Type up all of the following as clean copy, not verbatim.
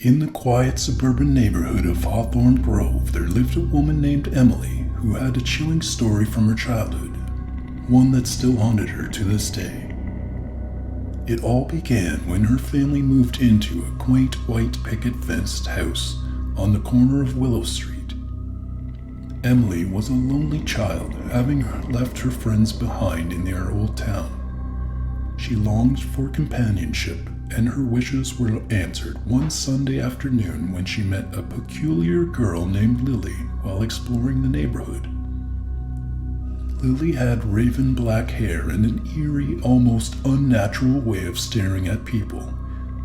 In the quiet suburban neighborhood of Hawthorne Grove, there lived a woman named Emily who had a chilling story from her childhood, one that still haunted her to this day. It all began when her family moved into a quaint white picket fenced house on the corner of Willow Street. Emily was a lonely child, having left her friends behind in their old town. She longed for companionship, and her wishes were answered one Sunday afternoon when she met a peculiar girl named Lily while exploring the neighborhood. Lily had raven black hair and an eerie, almost unnatural way of staring at people,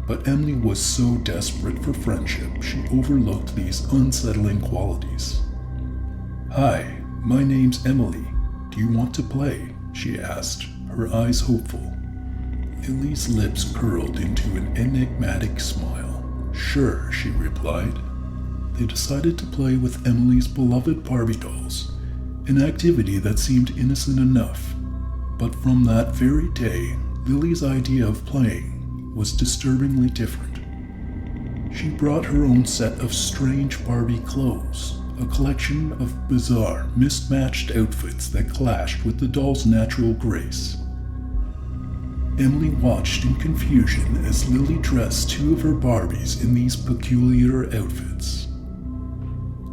but Emily was so desperate for friendship she overlooked these unsettling qualities. "Hi, my name's Emily. Do you want to play?" she asked, her eyes hopeful. Lily's lips curled into an enigmatic smile. "Sure," she replied. They decided to play with Emily's beloved Barbie dolls, an activity that seemed innocent enough. But from that very day, Lily's idea of playing was disturbingly different. She brought her own set of strange Barbie clothes, a collection of bizarre, mismatched outfits that clashed with the doll's natural grace. Emily watched in confusion as Lily dressed two of her Barbies in these peculiar outfits.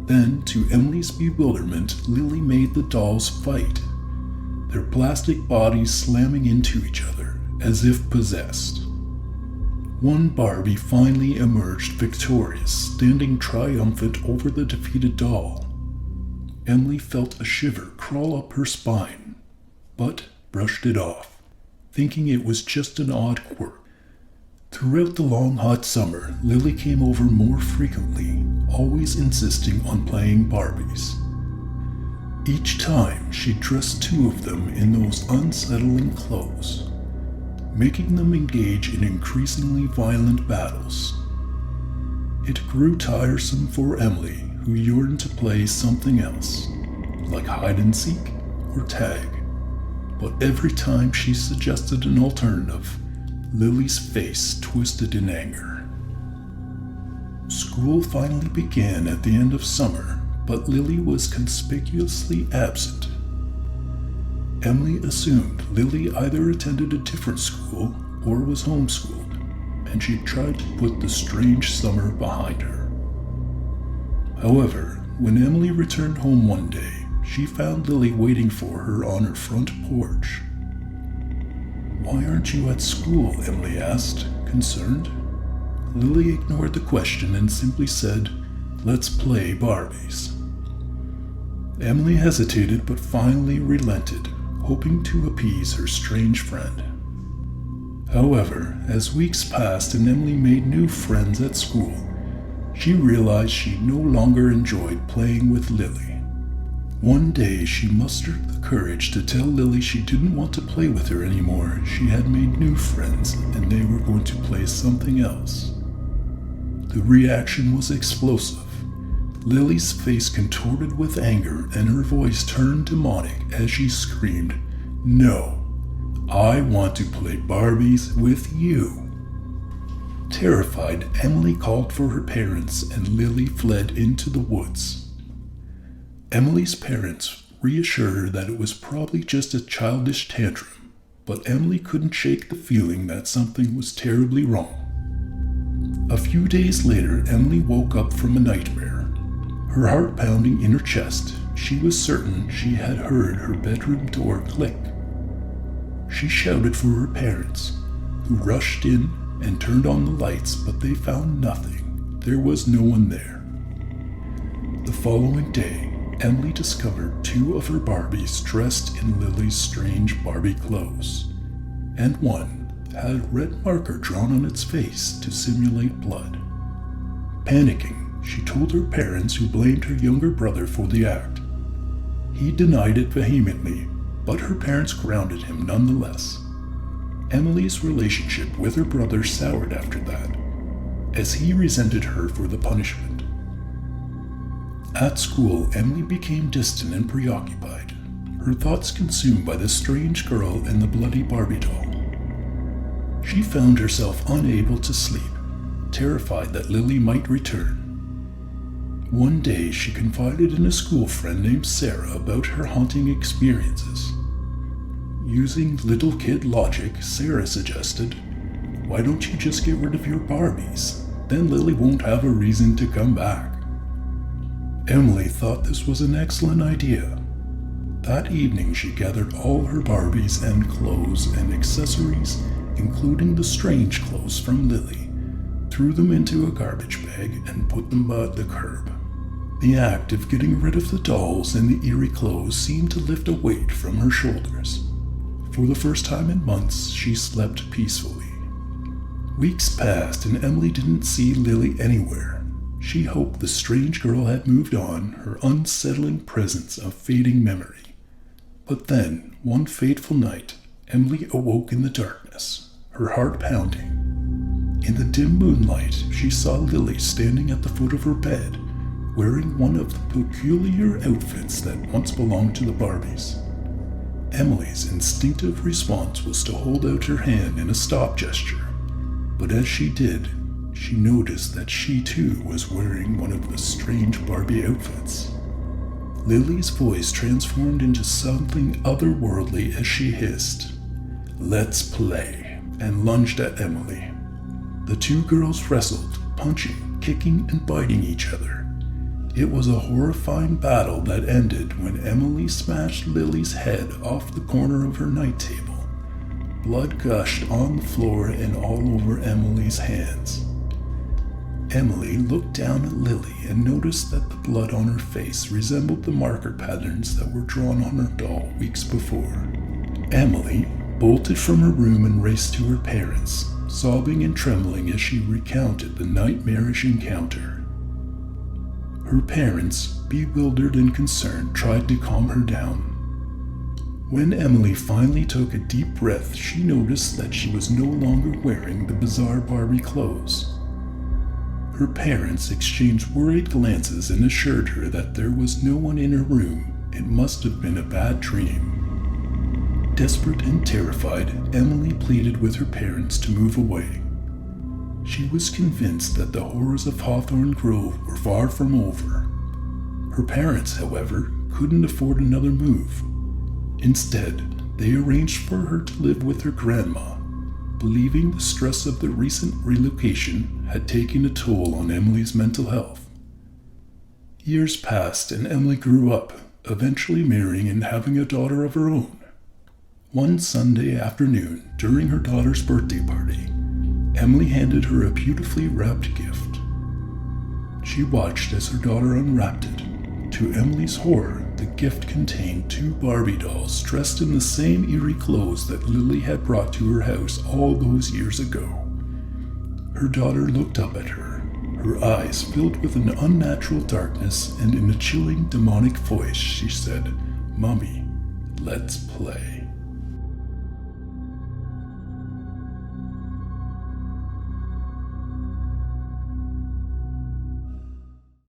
Then, to Emily's bewilderment, Lily made the dolls fight, their plastic bodies slamming into each other as if possessed. One Barbie finally emerged victorious, standing triumphant over the defeated doll. Emily felt a shiver crawl up her spine, but brushed it off, thinking it was just an odd quirk. Throughout the long hot summer, Lily came over more frequently, always insisting on playing Barbies. Each time, she dressed two of them in those unsettling clothes, making them engage in increasingly violent battles. It grew tiresome for Emily, who yearned to play something else, like hide and seek or tag. But every time she suggested an alternative, Lily's face twisted in anger. School finally began at the end of summer, but Lily was conspicuously absent. Emily assumed Lily either attended a different school or was homeschooled, and she tried to put the strange summer behind her. However, when Emily returned home one day, she found Lily waiting for her on her front porch. "Why aren't you at school?" Emily asked, concerned. Lily ignored the question and simply said, "Let's play Barbies." Emily hesitated but finally relented, hoping to appease her strange friend. However, as weeks passed and Emily made new friends at school, she realized she no longer enjoyed playing with Lily. One day, she mustered the courage to tell Lily she didn't want to play with her anymore. She had made new friends, and they were going to play something else. The reaction was explosive. Lily's face contorted with anger, and her voice turned demonic as she screamed, "No, I want to play Barbies with you." Terrified, Emily called for her parents, and Lily fled into the woods. Emily's parents reassured her that it was probably just a childish tantrum, but Emily couldn't shake the feeling that something was terribly wrong. A few days later, Emily woke up from a nightmare. Her heart pounding in her chest, she was certain she had heard her bedroom door click. She shouted for her parents, who rushed in and turned on the lights, but they found nothing. There was no one there. The following day, Emily discovered two of her Barbies dressed in Lily's strange Barbie clothes, and one had a red marker drawn on its face to simulate blood. Panicking, she told her parents, who blamed her younger brother for the act. He denied it vehemently, but her parents grounded him nonetheless. Emily's relationship with her brother soured after that, as he resented her for the punishment. At school, Emily became distant and preoccupied, her thoughts consumed by the strange girl and the bloody Barbie doll. She found herself unable to sleep, terrified that Lily might return. One day, she confided in a school friend named Sarah about her haunting experiences. Using little kid logic, Sarah suggested, "Why don't you just get rid of your Barbies? Then Lily won't have a reason to come back." Emily thought this was an excellent idea. That evening, she gathered all her Barbies and clothes and accessories, including the strange clothes from Lily, threw them into a garbage bag, and put them by the curb. The act of getting rid of the dolls and the eerie clothes seemed to lift a weight from her shoulders. For the first time in months, she slept peacefully. Weeks passed and Emily didn't see Lily anywhere. She hoped the strange girl had moved on, her unsettling presence a fading memory. But then, one fateful night, Emily awoke in the darkness, her heart pounding. In the dim moonlight, she saw Lily standing at the foot of her bed, wearing one of the peculiar outfits that once belonged to the Barbies. Emily's instinctive response was to hold out her hand in a stop gesture, but as she did, she noticed that she too was wearing one of the strange Barbie outfits. Lily's voice transformed into something otherworldly as she hissed, "Let's play," and lunged at Emily. The two girls wrestled, punching, kicking, and biting each other. It was a horrifying battle that ended when Emily smashed Lily's head off the corner of her night table. Blood gushed on the floor and all over Emily's hands. Emily looked down at Lily and noticed that the blood on her face resembled the marker patterns that were drawn on her doll weeks before. Emily bolted from her room and raced to her parents, sobbing and trembling as she recounted the nightmarish encounter. Her parents, bewildered and concerned, tried to calm her down. When Emily finally took a deep breath, she noticed that she was no longer wearing the bizarre Barbie clothes. Her parents exchanged worried glances and assured her that there was no one in her room. It must have been a bad dream. Desperate and terrified, Emily pleaded with her parents to move away. She was convinced that the horrors of Hawthorne Grove were far from over. Her parents, however, couldn't afford another move. Instead, they arranged for her to live with her grandma, believing the stress of the recent relocation had taken a toll on Emily's mental health. Years passed and Emily grew up, eventually marrying and having a daughter of her own. One Sunday afternoon, during her daughter's birthday party, Emily handed her a beautifully wrapped gift. She watched as her daughter unwrapped it. To Emily's horror, the gift contained two Barbie dolls dressed in the same eerie clothes that Lily had brought to her house all those years ago. Her daughter looked up at her, her eyes filled with an unnatural darkness, and in a chilling demonic voice she said, "Mommy, let's play."